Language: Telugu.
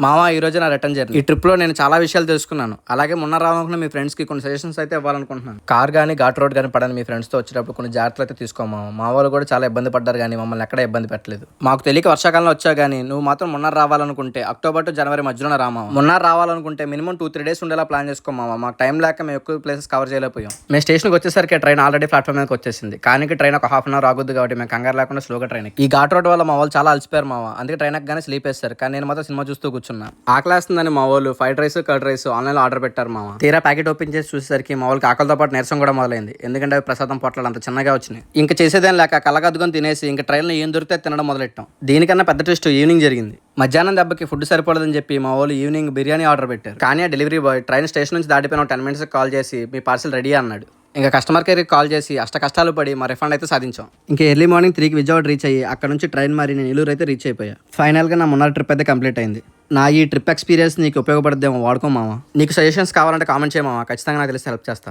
మామ ఈ రోజు నా రిటర్న్ జర్నీ. ఈ ట్రిప్ లో నేను చాలా విషయాలు తెలుసుకున్నాను. అలాగే మొన్న రావాలనుకున్న మీ ఫ్రెండ్స్ కి కొన్ని సజెషన్స్ అయితే ఇవ్వాలనుకుంటున్నాను. కార్ గానీ ఘాట్ రోడ్ కానీ పడని మీ ఫ్రెండ్స్ తో వచ్చేటప్పుడు కొన్ని జాగ్రత్తలు అయితే తీసుకోమామ. మా వాళ్ళు కూడా చాలా ఇబ్బంది పడ్డారు కానీ మమ్మల్ని ఎక్కడ ఇబ్బంది పెట్టలేదు. మాకు తెలియక వర్షాకాలంలో వచ్చా కానీ నువ్వు మాత్రం మొన్న రావాలనుకుంటే అక్టోబర్ టు జనవరి మధ్యలో రామామ. మొన్న రావాలనుకుంటే మినిమం 2-3 డేస్ ఉండేలా ప్లాన్ చేసుకోమామ. మాకు టైం లేక మేము ఎక్కువ ప్లేసెస్ కవర్ చేయలేకపోయాం. మేము స్టేషన్కి వచ్చేసరికి ట్రైన్ ఆల్రెడీ ప్లాట్ఫామ్ మీదకి వచ్చేసింది. కానీ ట్రైన్ ఒక హాఫ్ అన్ అవర్ ఆగుద్ది కాబట్టి మేము కంగారు లేకుండా స్లోగా ట్రైన్. ఈ ఘాట్ రోడ్ వల్ల మా వాళ్ళు చాలా అలసిపోయారు మామ. అందుకే ట్రైన్ ఎక్కగానే స్లీప్ వేస్తారు. కానీ నేను మాత్రం సినిమా చూస్తూ కూర్చున్నా. ఆకలేస్తుందని మా వాళ్ళు fried rice curd rice online లో ఆర్డర్ పెట్టారు మామ. తీరా ప్యాకెట్ ఓపెన్ చేసి చూసేసరికి మా వాళ్ళకి ఆకలితో పాటు నీరసం కూడా మొదలైంది. ఎందుకంటే అవి ప్రసాదం పొట్లాలు అంత చిన్నగా వచ్చినాయి. ఇంకా చేసేదేం లేక కళ్ళగద్దుకొని తినేసి ఇంకా ట్రైన్లో ఏం దొరికితే తినడం మొదలెట్టాం. దీనికన్నా పెద్ద ట్విస్ట్ ఈవినింగ్ జరిగింది. మధ్యాహ్నం దెబ్బకి ఫుడ్ సరిపడదని చెప్పి మా వాళ్ళు ఈవినింగ్ బిర్యానీ ఆర్డర్ పెట్టారు. కానీ ఆ డెలివరీ బాయ్ ట్రైన్ స్టేషన్ నుంచి దాటిపోయిన 10 minutes కాల్ చేసి మీ పార్సల్ రెడీ అన్నాడు. ఇంకా కస్టమర్ కేర్కి కాల్ చేసి అష్ట కష్టాలు పడి మా రిఫండ్ అయితే సాధించాం. ఇంకా ఎర్లీ మార్నింగ్ 3కి విజయవాడ రీచ్ అయ్యి అక్కడ నుంచి ట్రైన్ మారి నేను నెల్లూరు అయితే రీచ్ అయిపోయా. ఫైనల్గా నా మొన్న ట్రిప్ అయితే కంప్లీట్ అయింది. నా ఈ ట్రిప్ ఎక్స్పీరియన్స్ నీకు ఉపయోగపడదేమో, వాడుకో మామ. నీకు సజెషన్స్ కావాలంటే కామెంట్ చేయమామ, ఖచ్చితంగా నాకు తెలిసి హెల్ప్ చేస్తా.